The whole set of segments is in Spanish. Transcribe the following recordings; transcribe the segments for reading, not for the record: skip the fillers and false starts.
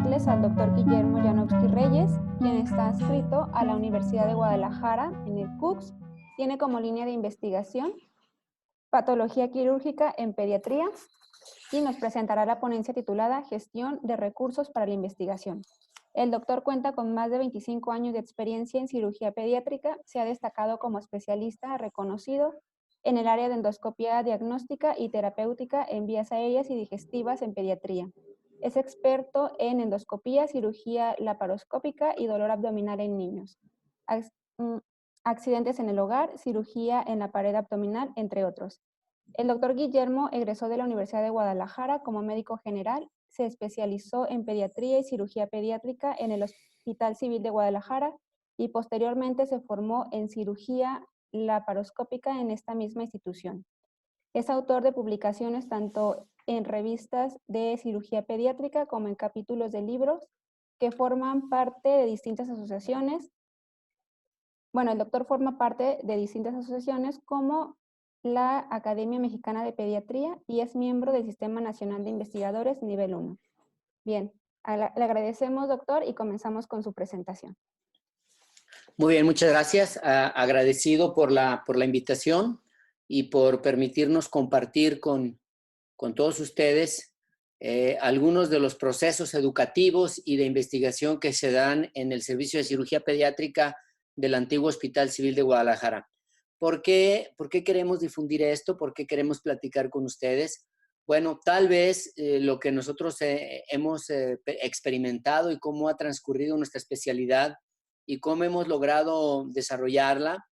presentarles al doctor Guillermo Janowski Reyes, quien está adscrito a la Universidad de Guadalajara en el CUCS. Tiene como línea de investigación patología quirúrgica en pediatría y nos presentará la ponencia titulada Gestión de recursos para la investigación. El doctor cuenta con más de 25 años de experiencia en cirugía pediátrica, se ha destacado como especialista reconocido en el área de endoscopía diagnóstica y terapéutica en vías aéreas y digestivas en pediatría. Es experto en endoscopía, cirugía laparoscópica y dolor abdominal en niños, accidentes en el hogar, cirugía en la pared abdominal, entre otros. El doctor Guillermo egresó de la Universidad de Guadalajara como médico general, se especializó en pediatría y cirugía pediátrica en el Hospital Civil de Guadalajara y posteriormente se formó en cirugía laparoscópica en esta misma institución. Es autor de publicaciones tanto en revistas de cirugía pediátrica como en capítulos de libros que forman parte de distintas asociaciones. Bueno, el doctor forma parte de distintas asociaciones como la Academia Mexicana de Pediatría y es miembro del Sistema Nacional de Investigadores Nivel 1. Bien, le agradecemos, doctor, y comenzamos con su presentación. Muy bien, muchas gracias. Agradecido por la invitación y por permitirnos compartir con todos ustedes algunos de los procesos educativos y de investigación que se dan en el Servicio de Cirugía Pediátrica del antiguo Hospital Civil de Guadalajara. ¿Por qué queremos difundir esto? ¿Por qué queremos platicar con ustedes? Bueno, tal vez lo que nosotros hemos experimentado y cómo ha transcurrido nuestra especialidad y cómo hemos logrado desarrollarla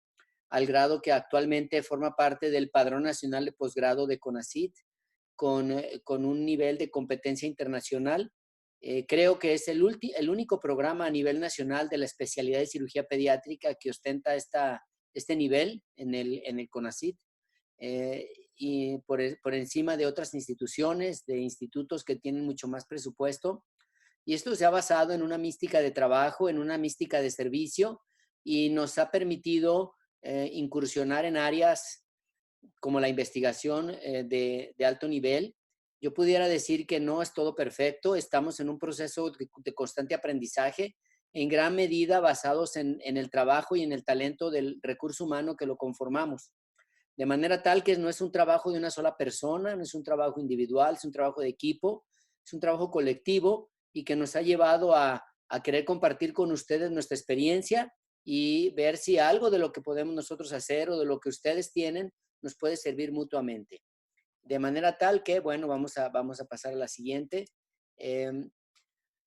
al grado que actualmente forma parte del Padrón Nacional de Posgrado de CONACYT con un nivel de competencia internacional. Creo que es el único programa a nivel nacional de la especialidad de cirugía pediátrica que ostenta este nivel en el CONACYT. Y por encima de otras instituciones, de institutos que tienen mucho más presupuesto. Y esto se ha basado en una mística de trabajo, en una mística de servicio y nos ha permitido incursionar en áreas como la investigación de alto nivel. Yo pudiera decir que no es todo perfecto, estamos en un proceso de constante aprendizaje, en gran medida basados en el trabajo y en el talento del recurso humano que lo conformamos. De manera tal que no es un trabajo de una sola persona, no es un trabajo individual, es un trabajo de equipo, es un trabajo colectivo y que nos ha llevado a querer compartir con ustedes nuestra experiencia y ver si algo de lo que podemos nosotros hacer o de lo que ustedes tienen nos puede servir mutuamente. De manera tal que, bueno, vamos a pasar a la siguiente.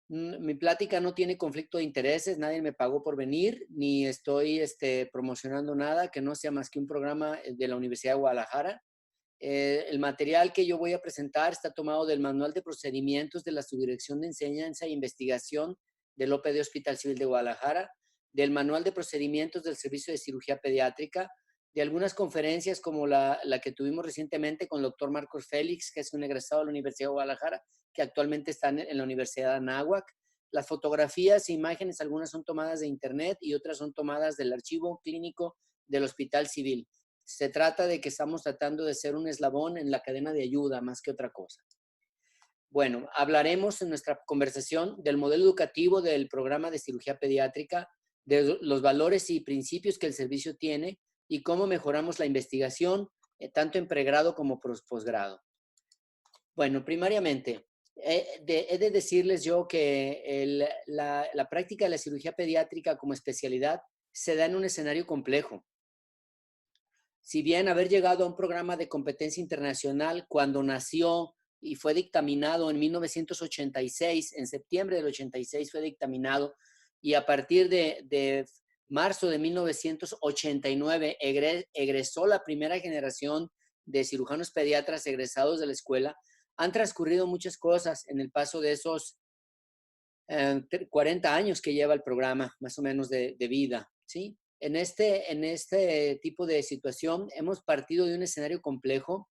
Mi plática no tiene conflicto de intereses, nadie me pagó por venir, ni estoy promocionando nada que no sea más que un programa de la Universidad de Guadalajara. El material que yo voy a presentar está tomado del Manual de Procedimientos de la Subdirección de Enseñanza e Investigación del OPD Hospital Civil de Guadalajara, del Manual de Procedimientos del Servicio de Cirugía Pediátrica, de algunas conferencias como la que tuvimos recientemente con el doctor Marcos Félix, que es un egresado de la Universidad de Guadalajara, que actualmente está en la Universidad de Anáhuac. Las fotografías e imágenes, algunas son tomadas de internet y otras son tomadas del archivo clínico del Hospital Civil. Se trata de que estamos tratando de ser un eslabón en la cadena de ayuda más que otra cosa. Bueno, hablaremos en nuestra conversación del modelo educativo del programa de cirugía pediátrica, de los valores y principios que el servicio tiene y cómo mejoramos la investigación, tanto en pregrado como posgrado. Bueno, primariamente, he de decirles yo que la práctica de la cirugía pediátrica como especialidad se da en un escenario complejo. Si bien haber llegado a un programa de competencia internacional cuando nació y fue dictaminado en 1986, en septiembre del 86 fue dictaminado, y a partir de marzo de 1989 egresó la primera generación de cirujanos pediatras egresados de la escuela, han transcurrido muchas cosas en el paso de esos 40 años que lleva el programa, más o menos de vida, ¿sí? En este tipo de situación hemos partido de un escenario complejo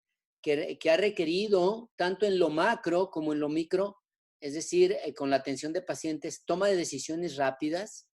que ha requerido, tanto en lo macro como en lo micro, es decir, con la atención de pacientes, toma de decisiones rápidas,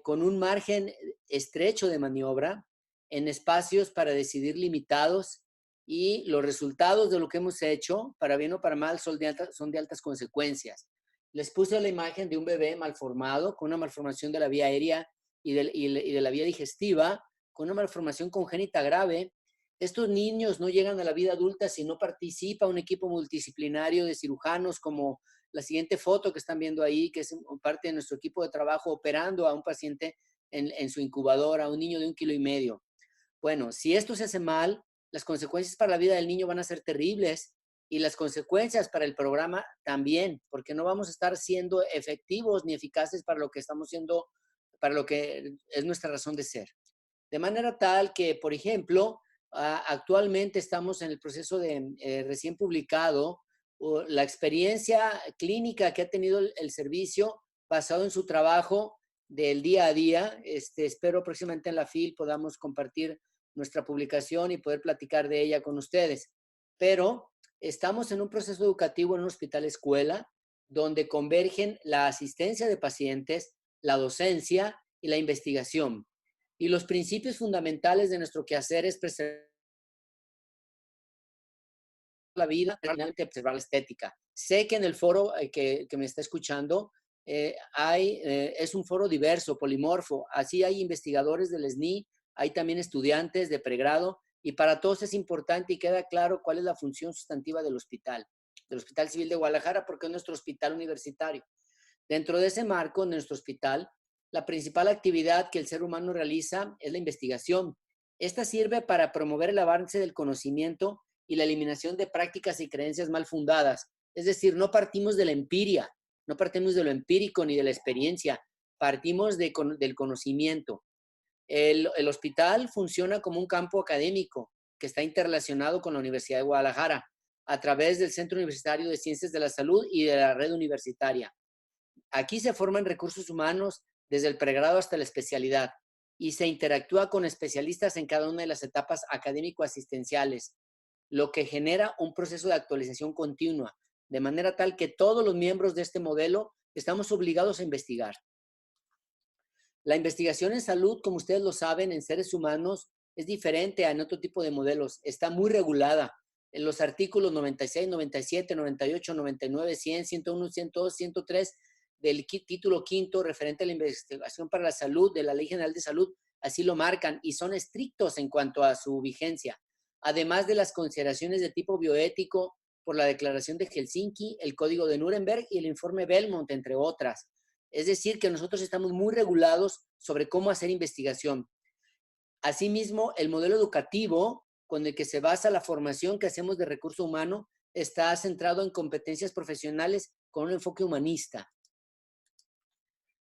con un margen estrecho de maniobra, en espacios para decidir limitados, y los resultados de lo que hemos hecho, para bien o para mal, son de altas consecuencias. Les puse la imagen de un bebé malformado, con una malformación de la vía aérea y de la vía digestiva, con una malformación congénita grave. Estos niños no llegan a la vida adulta si no participa un equipo multidisciplinario de cirujanos, como la siguiente foto que están viendo ahí, que es parte de nuestro equipo de trabajo operando a un paciente en su incubadora, a un niño de 1,5 kilos. Bueno, si esto se hace mal, las consecuencias para la vida del niño van a ser terribles y las consecuencias para el programa también, porque no vamos a estar siendo efectivos ni eficaces para lo que estamos siendo, para lo que es nuestra razón de ser. De manera tal que, por ejemplo, actualmente estamos en el proceso de recién publicado la experiencia clínica que ha tenido el servicio basado en su trabajo del día a día. Espero próximamente en la FIL podamos compartir nuestra publicación y poder platicar de ella con ustedes. Pero estamos en un proceso educativo en un hospital escuela donde convergen la asistencia de pacientes, la docencia y la investigación. Y los principios fundamentales de nuestro quehacer es preservar la vida, finalmente preservar la estética. Sé que en el foro que me está escuchando es un foro diverso, polimorfo. Así hay investigadores del SNI, hay también estudiantes de pregrado, y para todos es importante y queda claro cuál es la función sustantiva del Hospital Civil de Guadalajara, porque es nuestro hospital universitario. Dentro de ese marco, en nuestro hospital, la principal actividad que el ser humano realiza es la investigación. Esta sirve para promover el avance del conocimiento y la eliminación de prácticas y creencias mal fundadas. Es decir, no partimos de la empiria, no partimos de lo empírico ni de la experiencia, partimos del conocimiento. El hospital funciona como un campo académico que está interrelacionado con la Universidad de Guadalajara a través del Centro Universitario de Ciencias de la Salud y de la red universitaria. Aquí se forman recursos humanos desde el pregrado hasta la especialidad y se interactúa con especialistas en cada una de las etapas académico-asistenciales, lo que genera un proceso de actualización continua, de manera tal que todos los miembros de este modelo estamos obligados a investigar. La investigación en salud, como ustedes lo saben, en seres humanos es diferente a en otro tipo de modelos. Está muy regulada. En los artículos 96, 97, 98, 99, 100, 101, 102, 103 del título quinto referente a la investigación para la salud de la Ley General de Salud, así lo marcan y son estrictos en cuanto a su vigencia. Además de las consideraciones de tipo bioético por la Declaración de Helsinki, el Código de Nuremberg y el Informe Belmont, entre otras. Es decir, que nosotros estamos muy regulados sobre cómo hacer investigación. Asimismo, el modelo educativo con el que se basa la formación que hacemos de recurso humano está centrado en competencias profesionales con un enfoque humanista.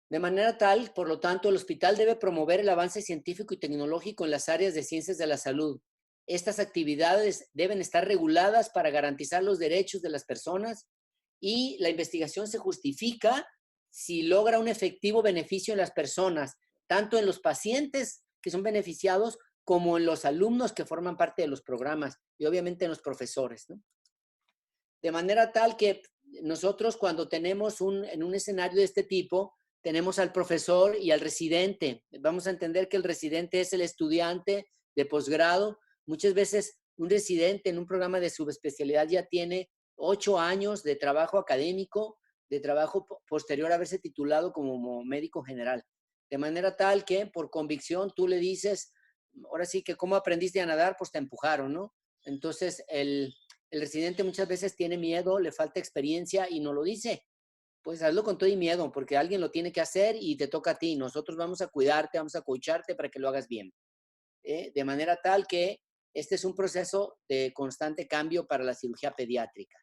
De manera tal, por lo tanto, el hospital debe promover el avance científico y tecnológico en las áreas de ciencias de la salud. Estas actividades deben estar reguladas para garantizar los derechos de las personas y la investigación se justifica si logra un efectivo beneficio en las personas, tanto en los pacientes que son beneficiados como en los alumnos que forman parte de los programas y obviamente en los profesores, ¿no? De manera tal que nosotros cuando tenemos en un escenario de este tipo, tenemos al profesor y al residente. Vamos a entender que el residente es el estudiante de posgrado. Muchas veces un residente en un programa de subespecialidad ya tiene 8 años de trabajo académico, de trabajo posterior a haberse titulado como médico general. De manera tal que por convicción tú le dices, ahora sí que ¿cómo aprendiste a nadar? Pues te empujaron, ¿no? Entonces el residente muchas veces tiene miedo, le falta experiencia y no lo dice. Pues hazlo con todo y miedo, porque alguien lo tiene que hacer y te toca a ti. Nosotros vamos a cuidarte, vamos a coacharte para que lo hagas bien. De manera tal que este es un proceso de constante cambio para la cirugía pediátrica.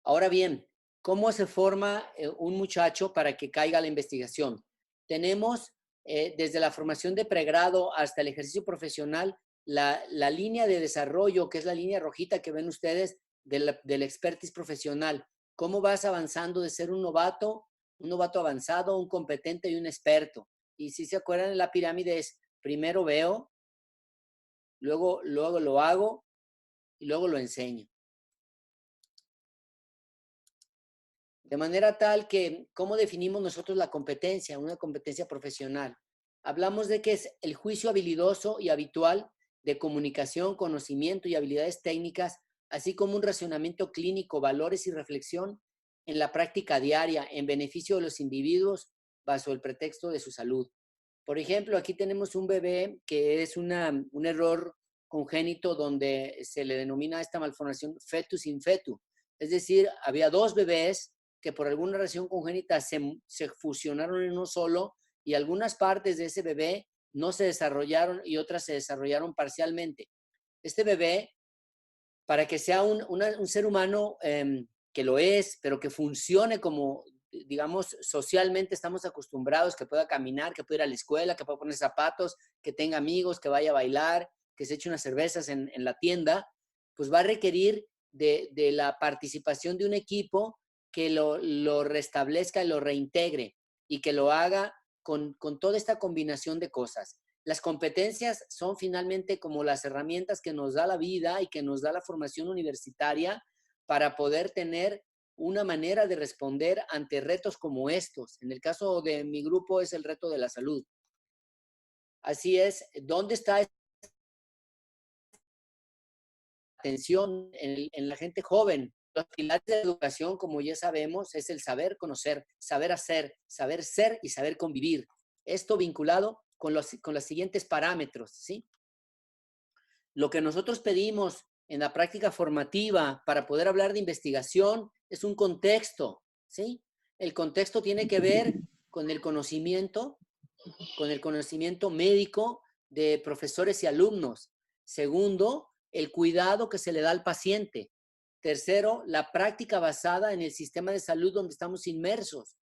Ahora bien, ¿cómo se forma un muchacho para que caiga a la investigación? Tenemos desde la formación de pregrado hasta el ejercicio profesional, la línea de desarrollo, que es la línea rojita que ven ustedes del expertise profesional. ¿Cómo vas avanzando de ser un novato avanzado, un competente y un experto? Y si se acuerdan de la pirámide es, primero veo, luego lo hago y luego lo enseño. De manera tal que, ¿cómo definimos nosotros la competencia, una competencia profesional? Hablamos de que es el juicio habilidoso y habitual de comunicación, conocimiento y habilidades técnicas así como un racionamiento clínico, valores y reflexión en la práctica diaria en beneficio de los individuos bajo el pretexto de su salud. Por ejemplo, aquí tenemos un bebé que es un error congénito donde se le denomina esta malformación fetus in fetu. Es decir, había dos bebés que por alguna razón congénita se fusionaron en uno solo y algunas partes de ese bebé no se desarrollaron y otras se desarrollaron parcialmente. Este bebé, para que sea un ser humano que lo es, pero que funcione como, digamos, socialmente estamos acostumbrados, que pueda caminar, que pueda ir a la escuela, que pueda poner zapatos, que tenga amigos, que vaya a bailar, que se eche unas cervezas en la tienda, pues va a requerir de la participación de un equipo que lo restablezca y lo reintegre y que lo haga con toda esta combinación de cosas. Las competencias son finalmente como las herramientas que nos da la vida y que nos da la formación universitaria para poder tener una manera de responder ante retos como estos. En el caso de mi grupo es el reto de la salud. Así es, ¿dónde está esta atención en la gente joven? Los pilares de la educación, como ya sabemos, es el saber conocer, saber hacer, saber ser y saber convivir. Esto vinculado con los siguientes parámetros, ¿sí? Lo que nosotros pedimos en la práctica formativa para poder hablar de investigación es un contexto, ¿sí? El contexto tiene que ver con el conocimiento médico de profesores y alumnos. Segundo, el cuidado que se le da al paciente. Tercero, la práctica basada en el sistema de salud donde estamos inmersos.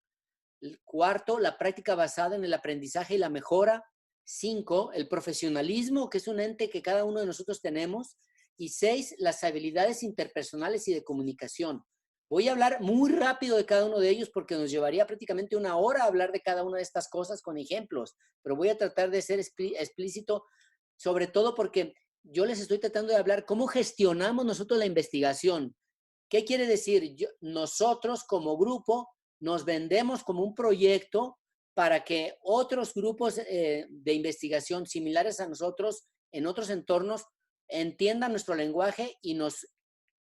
Cuarto, la práctica basada en el aprendizaje y la mejora. 5, el profesionalismo, que es un ente que cada uno de nosotros tenemos. Y 6, las habilidades interpersonales y de comunicación. Voy a hablar muy rápido de cada uno de ellos porque nos llevaría prácticamente una hora hablar de cada una de estas cosas con ejemplos, pero voy a tratar de ser explícito, sobre todo porque yo les estoy tratando de hablar cómo gestionamos nosotros la investigación. ¿Qué quiere decir? Nosotros como grupo nos vendemos como un proyecto para que otros grupos de investigación similares a nosotros en otros entornos entiendan nuestro lenguaje y nos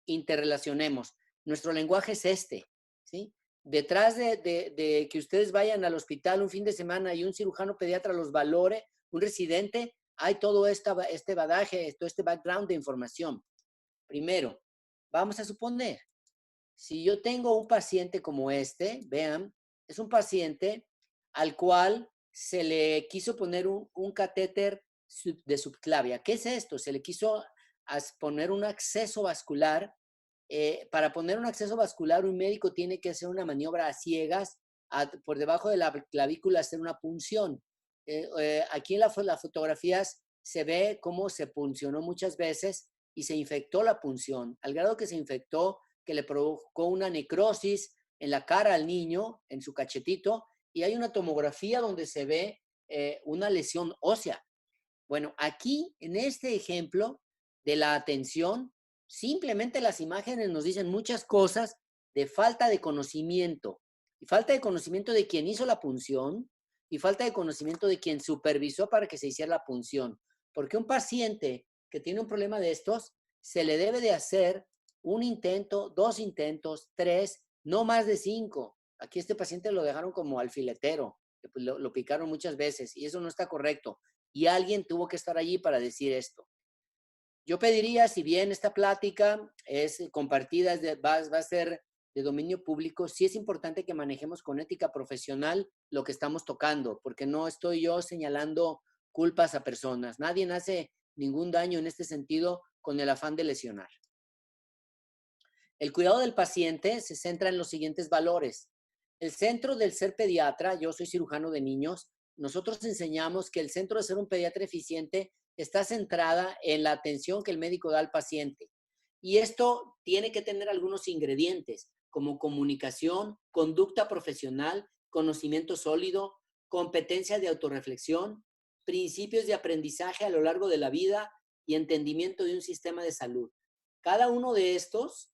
interrelacionemos. Nuestro lenguaje es este, ¿sí? Detrás de que ustedes vayan al hospital un fin de semana y un cirujano pediatra los valore, un residente, hay todo este bagaje, todo este background de información. Primero, vamos a suponer, si yo tengo un paciente como este, vean, es un paciente al cual se le quiso poner un catéter de subclavia. ¿Qué es esto? Se le quiso poner un acceso vascular. Para poner un acceso vascular, un médico tiene que hacer una maniobra a ciegas, por debajo de la clavícula hacer una punción. Aquí en las fotografías se ve cómo se puncionó muchas veces y se infectó la punción, al grado que se infectó que le provocó una necrosis en la cara al niño, en su cachetito, y hay una tomografía donde se ve una lesión ósea. Bueno, aquí en este ejemplo de la atención, simplemente las imágenes nos dicen muchas cosas de falta de conocimiento, y falta de conocimiento de quien hizo la punción, y falta de conocimiento de quien supervisó para que se hiciera la punción. Porque un paciente que tiene un problema de estos, se le debe de hacer un intento, 2 intentos, 3, no más de 5. Aquí este paciente lo dejaron como alfiletero, pues lo picaron muchas veces y eso no está correcto. Y alguien tuvo que estar allí para decir esto. Yo pediría, si bien esta plática es compartida, va a ser de dominio público, sí es importante que manejemos con ética profesional lo que estamos tocando, porque no estoy yo señalando culpas a personas. Nadie hace ningún daño en este sentido con el afán de lesionar. El cuidado del paciente se centra en los siguientes valores. El centro del ser pediatra, yo soy cirujano de niños, nosotros enseñamos que el centro de ser un pediatra eficiente está centrada en la atención que el médico da al paciente. Y esto tiene que tener algunos ingredientes, como comunicación, conducta profesional, conocimiento sólido, competencia de autorreflexión, principios de aprendizaje a lo largo de la vida y entendimiento de un sistema de salud. Cada uno de estos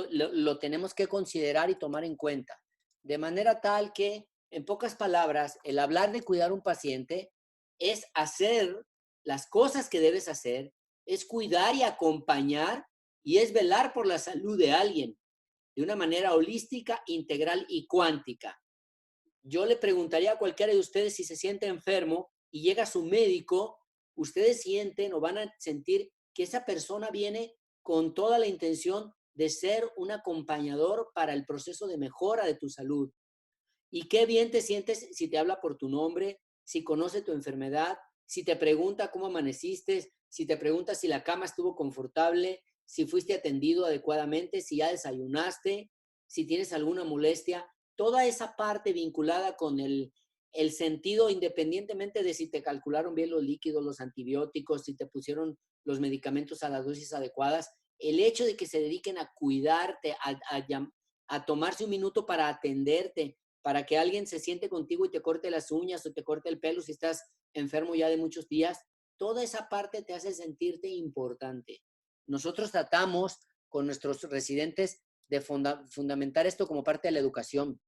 lo tenemos que considerar y tomar en cuenta, de manera tal que, en pocas palabras, el hablar de cuidar a un paciente es hacer las cosas que debes hacer, es cuidar y acompañar y es velar por la salud de alguien de una manera holística, integral y cuántica. Yo le preguntaría a cualquiera de ustedes si se siente enfermo y llega su médico, ustedes sienten o van a sentir que esa persona viene con toda la intención de ser un acompañador para el proceso de mejora de tu salud. Y qué bien te sientes si te habla por tu nombre, si conoce tu enfermedad, si te pregunta cómo amaneciste, si te pregunta si la cama estuvo confortable, si fuiste atendido adecuadamente, si ya desayunaste, si tienes alguna molestia. Toda esa parte vinculada con el sentido, independientemente de si te calcularon bien los líquidos, los antibióticos, si te pusieron los medicamentos a las dosis adecuadas, el hecho de que se dediquen a cuidarte, a tomarse un minuto para atenderte, para que alguien se siente contigo y te corte las uñas o te corte el pelo si estás enfermo ya de muchos días, toda esa parte te hace sentirte importante. Nosotros tratamos con nuestros residentes de fundamentar esto como parte de la educación.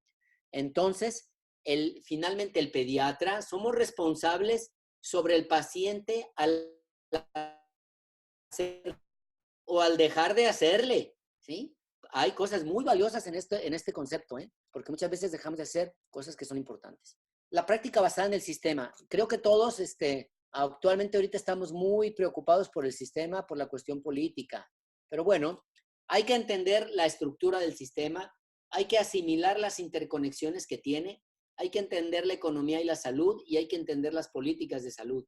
Entonces, finalmente el pediatra, somos responsables sobre el paciente al hacer o al dejar de hacerle, ¿sí? Hay cosas muy valiosas en este concepto, ¿eh? Porque muchas veces dejamos de hacer cosas que son importantes. La práctica basada en el sistema. Creo que todos actualmente ahorita estamos muy preocupados por el sistema, por la cuestión política. Pero bueno, hay que entender la estructura del sistema, hay que asimilar las interconexiones que tiene, hay que entender la economía y la salud y hay que entender las políticas de salud.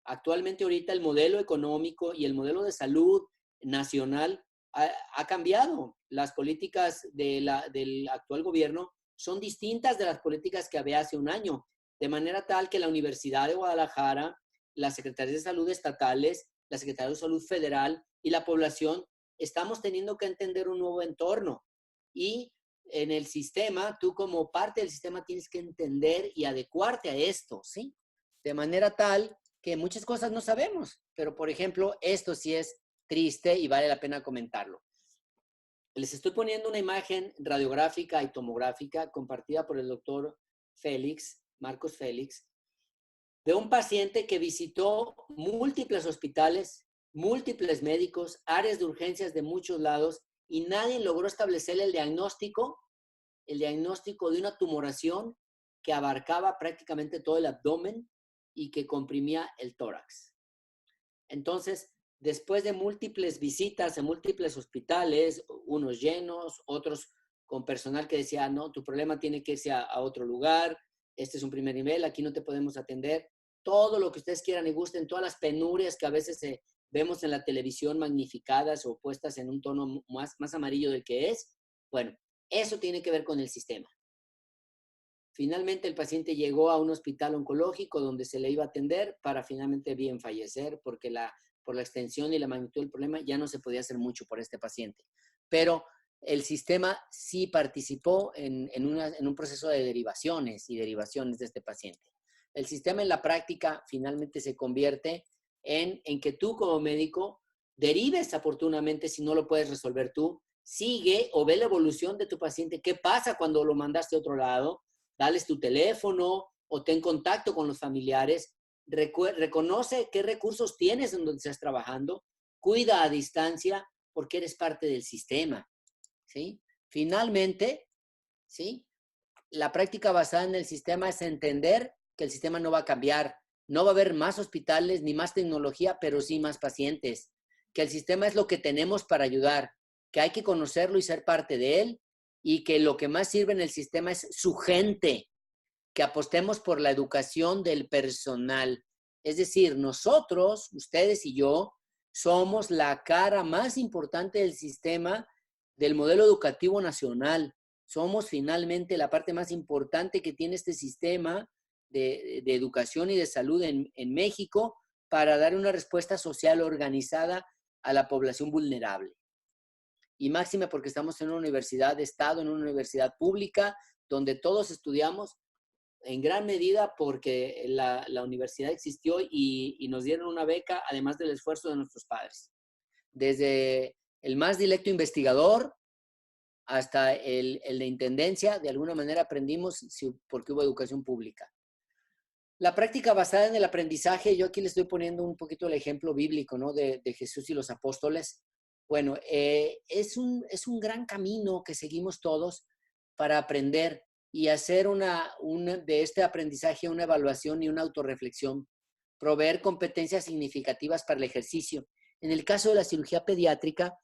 Actualmente ahorita el modelo económico y el modelo de salud nacional ha cambiado. Las políticas del actual gobierno son distintas de las políticas que había hace un año, de manera tal que la Universidad de Guadalajara, las secretarías de salud estatales, la Secretaría de Salud Federal y la población estamos teniendo que entender un nuevo entorno. Y en el sistema, tú como parte del sistema tienes que entender y adecuarte a esto, ¿sí? De manera tal que muchas cosas no sabemos, pero por ejemplo, esto sí es triste y vale la pena comentarlo. Les estoy poniendo una imagen radiográfica y tomográfica compartida por el doctor Félix, Marcos Félix, de un paciente que visitó múltiples hospitales, múltiples médicos, áreas de urgencias de muchos lados y nadie logró establecer el diagnóstico de una tumoración que abarcaba prácticamente todo el abdomen y que comprimía el tórax. Entonces, después de múltiples visitas en múltiples hospitales, unos llenos, otros con personal que decía, no, tu problema tiene que irse a otro lugar, este es un primer nivel, aquí no te podemos atender, todo lo que ustedes quieran y gusten, todas las penurias que a veces vemos en la televisión magnificadas o puestas en un tono más amarillo del que es, bueno, eso tiene que ver con el sistema. Finalmente el paciente llegó a un hospital oncológico donde se le iba a atender para finalmente bien fallecer porque por la extensión y la magnitud del problema ya no se podía hacer mucho por este paciente. Pero el sistema sí participó en un proceso de derivaciones de este paciente. El sistema en la práctica finalmente se convierte en que tú como médico derives oportunamente si no lo puedes resolver tú, sigue o ve la evolución de tu paciente, qué pasa cuando lo mandaste a otro lado, dales tu teléfono o ten contacto con los familiares, reconoce qué recursos tienes en donde estás trabajando, cuida a distancia porque eres parte del sistema, ¿sí? Finalmente, ¿sí? La práctica basada en el sistema es entender que el sistema no va a cambiar, no va a haber más hospitales ni más tecnología, pero sí más pacientes, que el sistema es lo que tenemos para ayudar, que hay que conocerlo y ser parte de él, y que lo que más sirve en el sistema es su gente, que apostemos por la educación del personal. Es decir, nosotros, ustedes y yo, somos la cara más importante del sistema del modelo educativo nacional. Somos finalmente la parte más importante que tiene este sistema de educación y de salud en México para dar una respuesta social organizada a la población vulnerable. Y máxime porque estamos en una universidad de Estado, en una universidad pública, donde todos estudiamos en gran medida porque la universidad existió y nos dieron una beca, además del esfuerzo de nuestros padres. Desde el más directo investigador hasta el de intendencia, de alguna manera aprendimos porque hubo educación pública. La práctica basada en el aprendizaje, yo aquí les estoy poniendo un poquito el ejemplo bíblico, ¿no? de Jesús y los apóstoles. Bueno, es un gran camino que seguimos todos para aprender y hacer de este aprendizaje una evaluación y una autorreflexión, proveer competencias significativas para el ejercicio. En el caso de la cirugía pediátrica,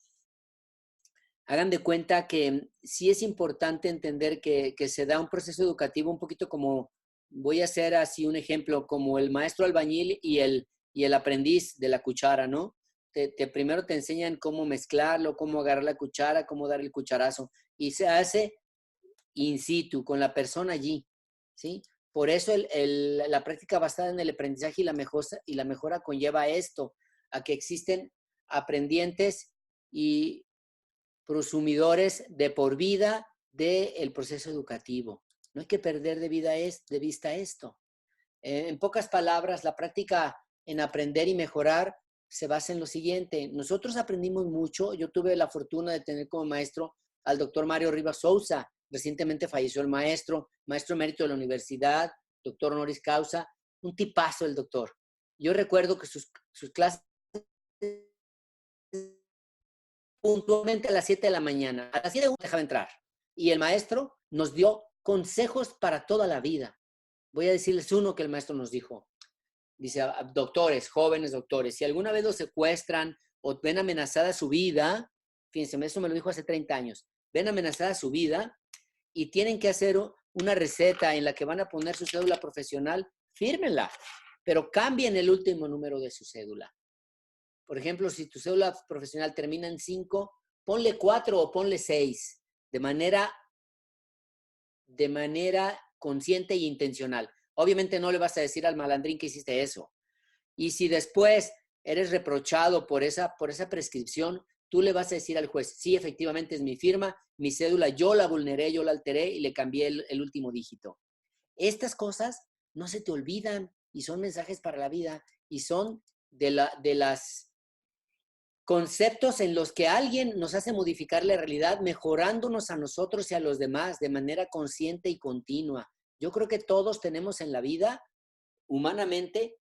hagan de cuenta que sí es importante entender que se da un proceso educativo un poquito como, voy a hacer así un ejemplo, como el maestro albañil y el aprendiz de la cuchara, ¿no? Primero te enseñan cómo mezclarlo, cómo agarrar la cuchara, cómo dar el cucharazo, y se hace in situ, con la persona allí, ¿sí? Por eso la práctica basada en el aprendizaje y la mejora conlleva esto, a que existen aprendientes y prosumidores de por vida del proceso educativo. No hay que perder de vista esto. En pocas palabras, la práctica en aprender y mejorar se basa en lo siguiente. Nosotros aprendimos mucho. Yo tuve la fortuna de tener como maestro al doctor Mario Rivas Sousa. Recientemente falleció el maestro emérito de la universidad, doctor honoris causa. Un tipazo el doctor. Yo recuerdo que sus clases puntualmente a las 7 de la mañana. A las 7 dejaba entrar. Y el maestro nos dio consejos para toda la vida. Voy a decirles uno que el maestro nos dijo. Dice, doctores, jóvenes doctores, si alguna vez los secuestran o ven amenazada su vida, fíjense, eso me lo dijo hace 30 años, ven amenazada su vida y tienen que hacer una receta en la que van a poner su cédula profesional, fírmenla, pero cambien el último número de su cédula. Por ejemplo, si tu cédula profesional termina en 5, ponle 4 o ponle 6, de manera consciente e intencional. Obviamente no le vas a decir al malandrín que hiciste eso. Y si después eres reprochado por esa prescripción, tú le vas a decir al juez, sí, efectivamente es mi firma, mi cédula, yo la vulneré, yo la alteré y le cambié el último dígito. Estas cosas no se te olvidan y son mensajes para la vida y son de las conceptos en los que alguien nos hace modificar la realidad, mejorándonos a nosotros y a los demás de manera consciente y continua. Yo creo que todos tenemos en la vida, humanamente,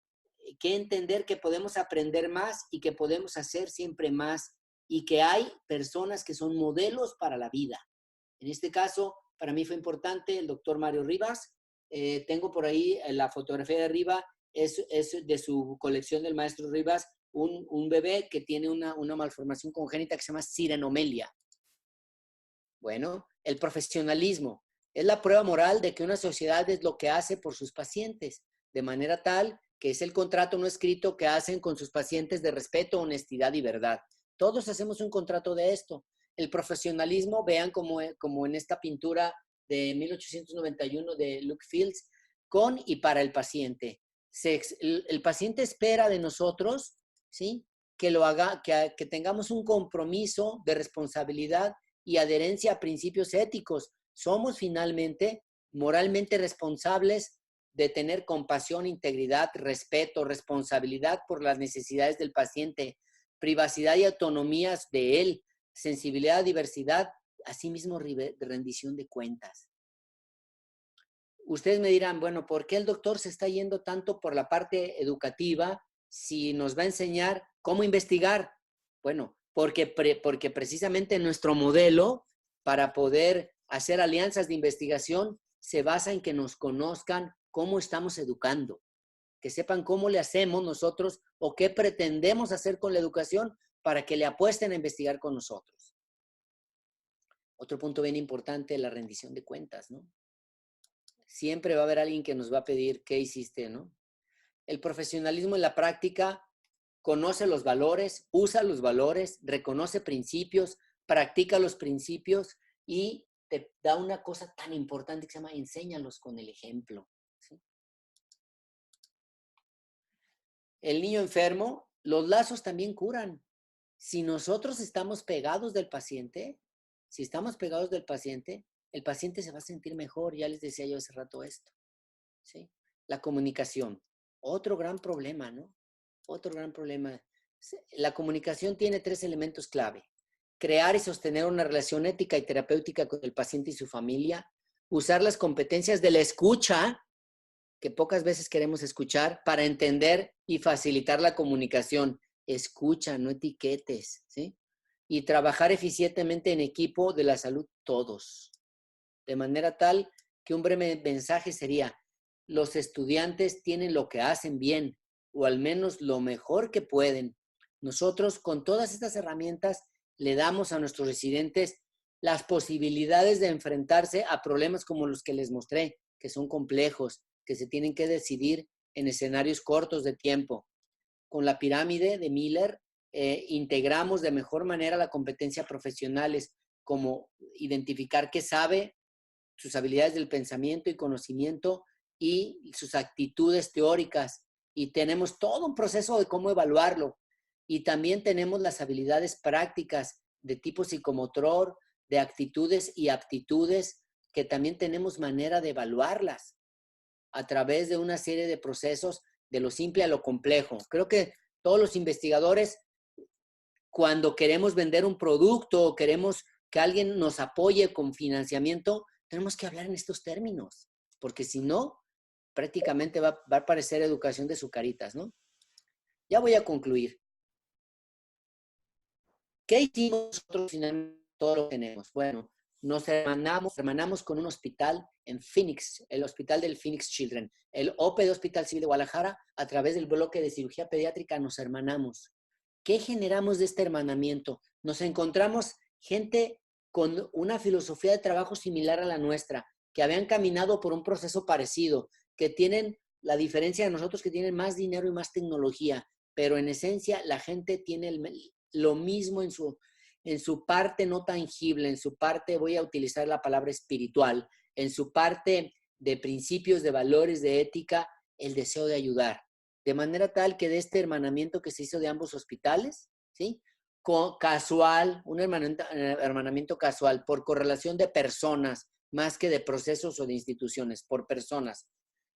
que entender que podemos aprender más y que podemos hacer siempre más y que hay personas que son modelos para la vida. En este caso, para mí fue importante el doctor Mario Rivas. Tengo por ahí la fotografía de arriba, es de su colección del maestro Rivas, un bebé que tiene una malformación congénita que se llama sirenomelia. Bueno, el profesionalismo es la prueba moral de que una sociedad es lo que hace por sus pacientes, de manera tal que es el contrato no escrito que hacen con sus pacientes de respeto, honestidad y verdad. Todos hacemos un contrato de esto. El profesionalismo, vean como en esta pintura de 1891 de Luke Fields, con y para el paciente. El paciente espera de nosotros, ¿sí?, que lo haga, que tengamos un compromiso de responsabilidad y adherencia a principios éticos. Somos finalmente moralmente responsables de tener compasión, integridad, respeto, responsabilidad por las necesidades del paciente, privacidad y autonomías de él, sensibilidad, diversidad, asimismo rendición de cuentas. Ustedes me dirán, bueno, ¿por qué el doctor se está yendo tanto por la parte educativa si nos va a enseñar cómo investigar? Bueno, porque precisamente nuestro modelo para poder hacer alianzas de investigación se basa en que nos conozcan cómo estamos educando, que sepan cómo le hacemos nosotros o qué pretendemos hacer con la educación para que le apuesten a investigar con nosotros. Otro punto bien importante, la rendición de cuentas, ¿no? Siempre va a haber alguien que nos va a pedir qué hiciste, ¿no? El profesionalismo en la práctica conoce los valores, usa los valores, reconoce principios, practica los principios y te da una cosa tan importante que se llama enséñalos con el ejemplo, ¿sí? El niño enfermo, los lazos también curan. Si nosotros estamos pegados del paciente, el paciente se va a sentir mejor. Ya les decía yo hace rato esto, ¿sí? La comunicación, otro gran problema, ¿no? Otro gran problema. La comunicación tiene 3 elementos clave: crear y sostener una relación ética y terapéutica con el paciente y su familia, usar las competencias de la escucha, que pocas veces queremos escuchar, para entender y facilitar la comunicación. Escucha, no etiquetes, ¿sí? y trabajar eficientemente en equipo de la salud todos. De manera tal que un breve mensaje sería, los estudiantes tienen lo que hacen bien, o al menos lo mejor que pueden. Nosotros con todas estas herramientas le damos a nuestros residentes las posibilidades de enfrentarse a problemas como los que les mostré, que son complejos, que se tienen que decidir en escenarios cortos de tiempo. Con la pirámide de Miller, integramos de mejor manera la competencia profesionales, como identificar qué sabe, sus habilidades del pensamiento y conocimiento y sus actitudes teóricas. Y tenemos todo un proceso de cómo evaluarlo. Y también tenemos las habilidades prácticas de tipo psicomotor, de actitudes y aptitudes, que también tenemos manera de evaluarlas a través de una serie de procesos de lo simple a lo complejo. Creo que todos los investigadores, cuando queremos vender un producto o queremos que alguien nos apoye con financiamiento, tenemos que hablar en estos términos, porque si no, prácticamente va a parecer educación de sucaritas, ¿no? Ya voy a concluir. ¿Qué hicimos nosotros finalmente? Todo lo que tenemos. Bueno, nos hermanamos con un hospital en Phoenix, el hospital del Phoenix Children. El OPD Hospital Civil de Guadalajara, a través del bloque de cirugía pediátrica, nos hermanamos. ¿Qué generamos de este hermanamiento? Nos encontramos gente con una filosofía de trabajo similar a la nuestra, que habían caminado por un proceso parecido, que tienen la diferencia de nosotros, que tienen más dinero y más tecnología, pero en esencia la gente tiene lo mismo en su parte no tangible, en su parte, voy a utilizar la palabra espiritual, en su parte de principios, de valores, de ética, el deseo de ayudar. De manera tal que de este hermanamiento que se hizo de ambos hospitales, ¿sí? Casual, un hermanamiento casual, por correlación de personas, más que de procesos o de instituciones, por personas.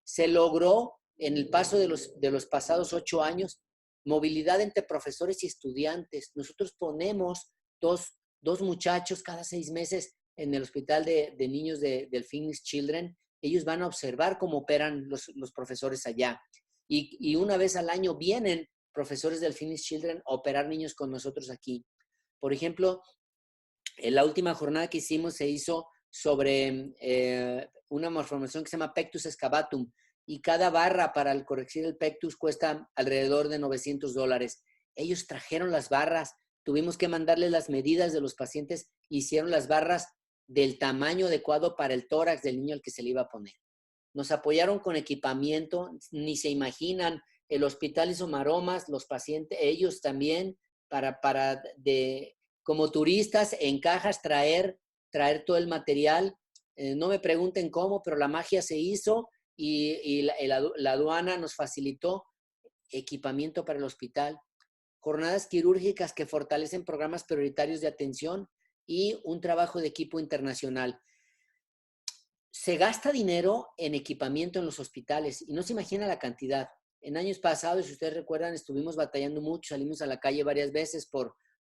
Se logró en el paso de los pasados 8 años movilidad entre profesores y estudiantes. Nosotros ponemos dos muchachos cada 6 meses en el hospital de niños del Phoenix Children. Ellos van a observar cómo operan los profesores allá. Y una vez al año vienen profesores del Phoenix Children a operar niños con nosotros aquí. Por ejemplo, en la última jornada que hicimos se hizo sobre una malformación que se llama pectus excavatum, y cada barra para corregir el pectus cuesta alrededor de $900. Ellos trajeron las barras, tuvimos que mandarles las medidas de los pacientes, hicieron las barras del tamaño adecuado para el tórax del niño al que se le iba a poner. Nos apoyaron con equipamiento, ni se imaginan, el hospital hizo maromas, los pacientes, ellos también, como turistas en cajas traer todo el material. No me pregunten cómo, pero la magia se hizo y la aduana nos facilitó equipamiento para el hospital. Jornadas quirúrgicas que fortalecen programas prioritarios de atención y un trabajo de equipo internacional. Se gasta dinero en equipamiento en los hospitales y no se imagina la cantidad. En años pasados, si ustedes recuerdan, estuvimos batallando mucho, salimos a la calle varias veces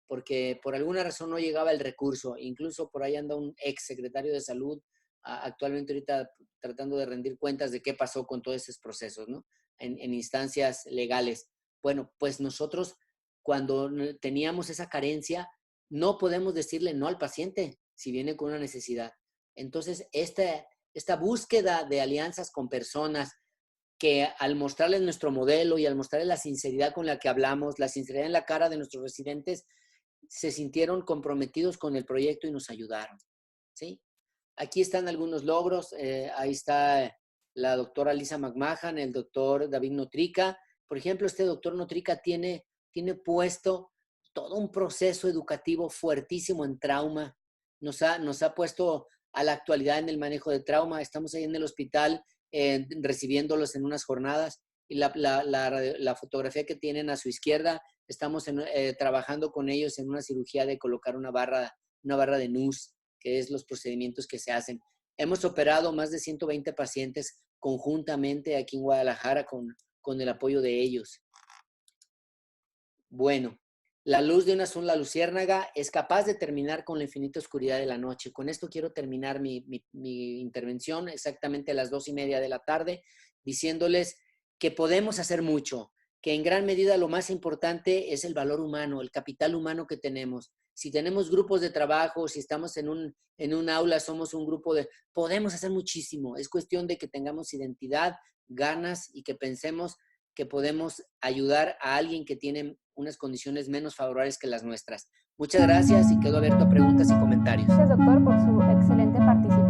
porque por alguna razón no llegaba el recurso. Incluso por ahí anda un ex secretario de salud, actualmente ahorita tratando de rendir cuentas de qué pasó con todos esos procesos, ¿no? En instancias legales. Bueno, pues nosotros cuando teníamos esa carencia, no podemos decirle no al paciente si viene con una necesidad. Entonces, esta búsqueda de alianzas con personas que al mostrarles nuestro modelo y al mostrarles la sinceridad con la que hablamos, la sinceridad en la cara de nuestros residentes, se sintieron comprometidos con el proyecto y nos ayudaron, ¿sí? Aquí están algunos logros. Ahí está la doctora Lisa McMahon, el doctor David Notrica. Por ejemplo, este doctor Notrica tiene puesto todo un proceso educativo fuertísimo en trauma. Nos ha puesto a la actualidad en el manejo de trauma. Estamos ahí en el hospital recibiéndolos en unas jornadas. Y la fotografía que tienen a su izquierda, estamos trabajando con ellos en una cirugía de colocar una barra de NUS, que es los procedimientos que se hacen. Hemos operado más de 120 pacientes conjuntamente aquí en Guadalajara con el apoyo de ellos. Bueno, la luz de una sola luciérnaga es capaz de terminar con la infinita oscuridad de la noche. Con esto quiero terminar mi intervención exactamente a las 2:30 de la tarde, diciéndoles que podemos hacer mucho, que en gran medida lo más importante es el valor humano, el capital humano que tenemos. Si tenemos grupos de trabajo, si estamos en un aula, somos un grupo podemos hacer muchísimo. Es cuestión de que tengamos identidad, ganas y que pensemos que podemos ayudar a alguien que tiene unas condiciones menos favorables que las nuestras. Muchas gracias y quedo abierto a preguntas y comentarios. Gracias, doctor, por su excelente participación.